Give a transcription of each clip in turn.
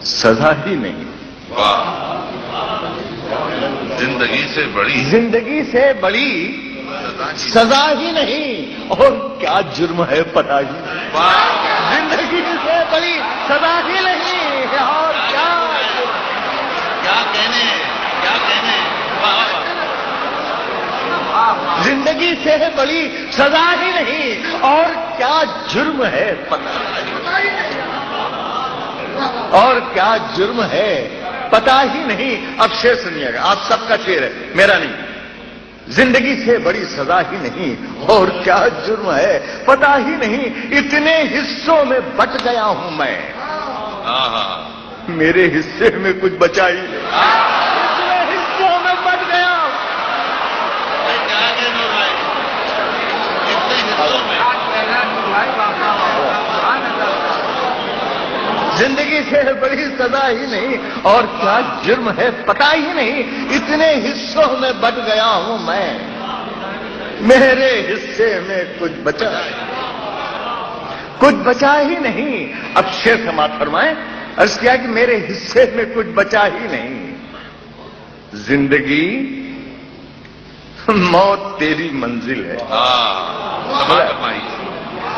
سزا ہی نہیں. واہ، زندگی سے بڑی سزا ہی نہیں، اور کیا جرم ہے پتہ ہی نہیں. زندگی سے بڑی سزا ہی نہیں، اور کیا کہنے. زندگی سے بڑی سزا ہی نہیں، اور کیا جرم ہے پتہ نہیں. اور کیا جرم ہے پتہ ہی نہیں. اب شعر سنیے گا، آپ سب کا شعر ہے، میرا نہیں. زندگی سے بڑی سزا ہی نہیں، اور کیا جرم ہے پتہ ہی نہیں. اتنے حصوں میں بٹ گیا ہوں میں، میرے حصے میں کچھ بچا ہی نہیں. اتنے حصوں میں بٹ گیا. زندگی سے بڑی سزا ہی نہیں، اور کیا جرم ہے پتہ ہی نہیں. اتنے حصوں میں بٹ گیا ہوں میں، میرے حصے میں کچھ بچا ہی نہیں. اب شعر سماعت فرمائیں. عرض کیا کہ میرے حصے میں کچھ بچا ہی نہیں. زندگی موت تیری منزل ہے.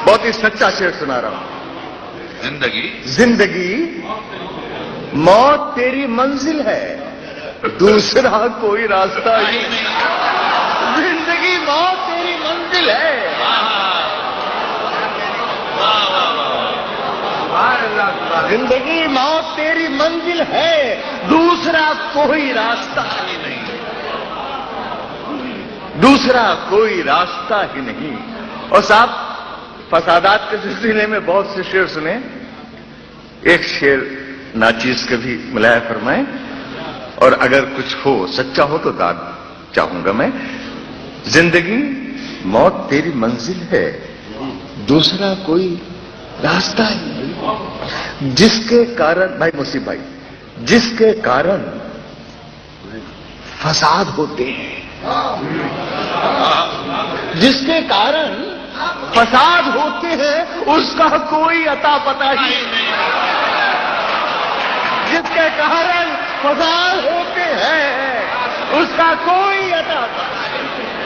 بہت ہی سچا شعر سنا رہا ہوں. زندگی موت تیری منزل ہے، دوسرا کوئی راستہ ہی نہیں. زندگی موت تیری منزل ہے. زندگی موت تیری منزل ہے، دوسرا کوئی راستہ ہی نہیں. دوسرا کوئی راستہ ہی نہیں. اور صاحب فسادات کے سلسلے میں بہت سے شعر سنے. ایک شعر ناچیز کا بھی ملایا فرمائیں، اور اگر کچھ ہو سچا ہو تو داد چاہوں گا میں. زندگی موت تیری منزل ہے، دوسرا کوئی راستہ ہی نہیں. جس کے کارن بھائی مصیب بھائی، جس کے کارن فساد ہوتے ہیں، جس کے کارن فساد ہوتے ہیں، اس کا کوئی عطا پتہ ہی نہیں. جس کے کارن فساد ہوتے ہیں، اس کا کوئی عطا پتہ ہی نہیں.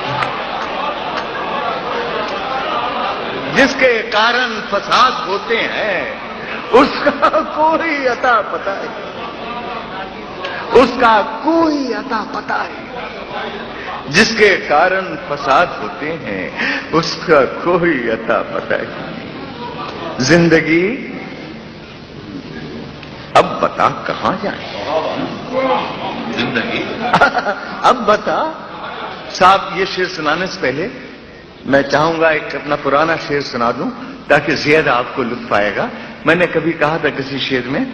جس کے کارن فساد ہوتے ہیں، اس کا کوئی عطا پتہ ہی نہیں. اس کا کوئی عطا پتہ ہی نہیں. جس کے کارن فساد ہوتے ہیں، اس کا کوئی عطا پتہ ہی نہیں. زندگی اب بتا کہاں جائیں. زندگی اب بتا. صاحب یہ شعر سنانے سے پہلے میں چاہوں گا ایک اپنا پرانا شعر سنا دوں تاکہ زیادہ آپ کو لطف آئے گا. میں نے کبھی کہا تھا کسی شعر میں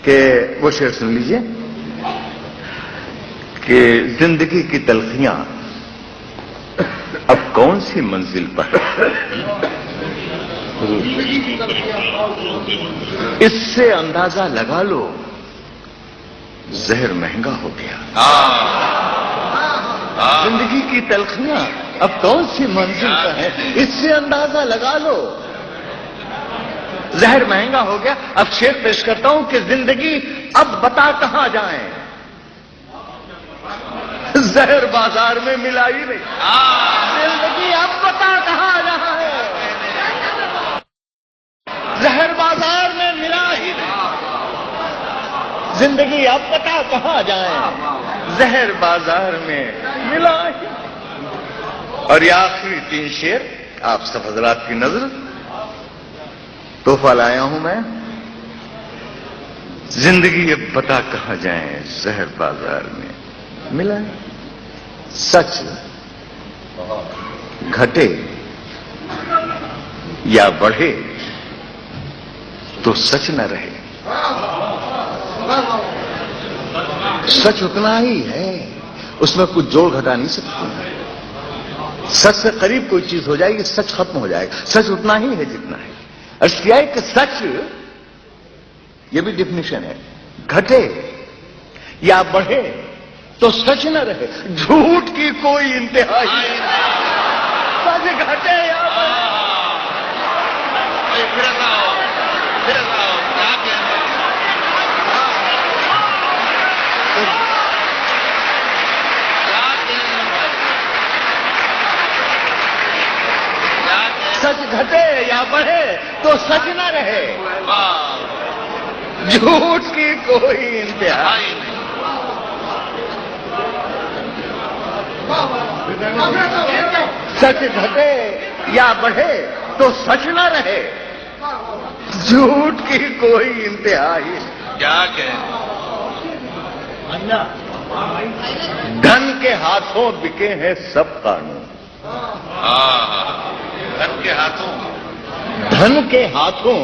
کہ وہ شعر سن لیجئے کہ زندگی کی تلخیاں اب کون سی منزل پر، اس سے اندازہ لگا لو زہر مہنگا ہو گیا. زندگی کی تلخیاں اب کون سی منزل پر ہے، اس سے اندازہ لگا لو زہر مہنگا ہو گیا. اب شعر پیش کرتا ہوں کہ زندگی اب بتا کہاں جائیں، زہر بازار میں ملا ہی نہیں. زندگی اب بتا کہاں جائیں، زہر بازار میں ملا ہی نہیں. زندگی اب بتا کہاں جائیں، زہر بازار میں ملا ہی نہیں. اور یہ آخری 3 شعر آپ سب حضرات کی نظر تحفہ لایا ہوں میں. زندگی اب بتا کہاں جائیں، زہر بازار میں ملا ہے. سچ گھٹے یا بڑھے تو سچ نہ رہے. سچ اتنا ہی ہے، اس میں کچھ جوڑ گھٹا نہیں سکتے. سچ سے قریب کوئی چیز ہو جائے گی، سچ ختم ہو جائے گا. سچ اتنا ہی ہے جتنا ہے. اس کیا ہے کہ سچ، یہ بھی ڈیفینیشن ہے، گھٹے یا بڑھے تو سچ نہ رہے. جھوٹ کی کوئی انتہا ہی نہیں. سچ گھٹے یا بڑھے. گھٹے یا بڑھے تو سچ نہ رہے، واہ جھوٹ کی کوئی انتہا ہی نہیں، سچ گھٹے یا بڑھے تو سچ نہ رہے، جھوٹ کی کوئی انتہا ہی نہیں۔ کیا کہ دھن کے ہاتھوں بکے ہیں سب قانون، دھن کے ہاتھوں دھن کے ہاتھوں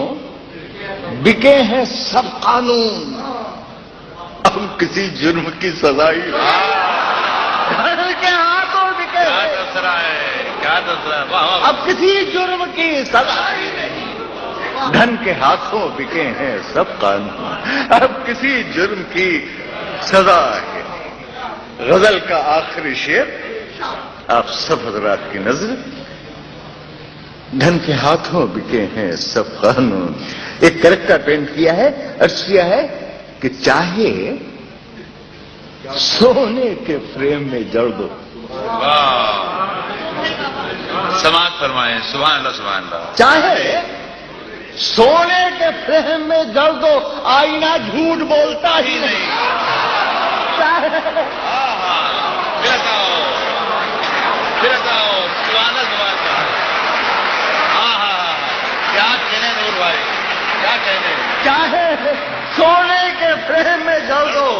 بکے ہیں سب قانون، اب کسی جرم کی سزا ہی دھن کے ہاتھوں بکے کیا ہیں، دسرا ہے، کیا دسرا ہے، واہ واہ اب کسی جرم کی سزا ہی نہیں، دھن کے ہاتھوں بکے ہیں سب قانون، اب کسی جرم کی سزا ہے۔ غزل کا آخری شعر آپ سب حضرات کی نظر، دھن کے ہاتھوں بکے ہیں سب قانون۔ ایک کریکٹر پینٹ کیا ہے، عرض کیا ہے کہ چاہے سونے کے فریم میں جڑ دو، واہ سماعت فرمائیں، سبحان اللہ سبحان اللہ، چاہے سونے کے فریم میں جڑ دو، آئینہ جھوٹ بولتا ہی نہیں، چاہے پھر آؤ سبحان اللہ سبحان اللہ، کیا کہنے نور بھائی، کیا کہنے، چاہے سونے کے فریم میں جڑ دو،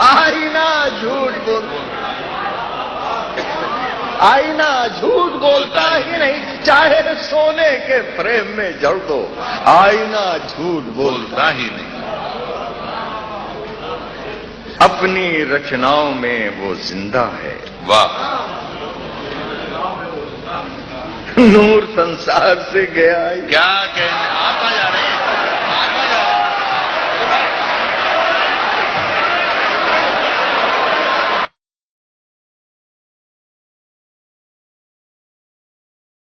آئینہ جھوٹ آئینہ جھوٹ بولتا ہی نہیں، چاہے سونے کے فریم میں جڑ دو، آئینہ جھوٹ بولتا بولتا ہی نہیں، اپنی رچناؤں میں وہ زندہ ہے، واہ نور سنسار سے گیا، کیا کہنے، آتا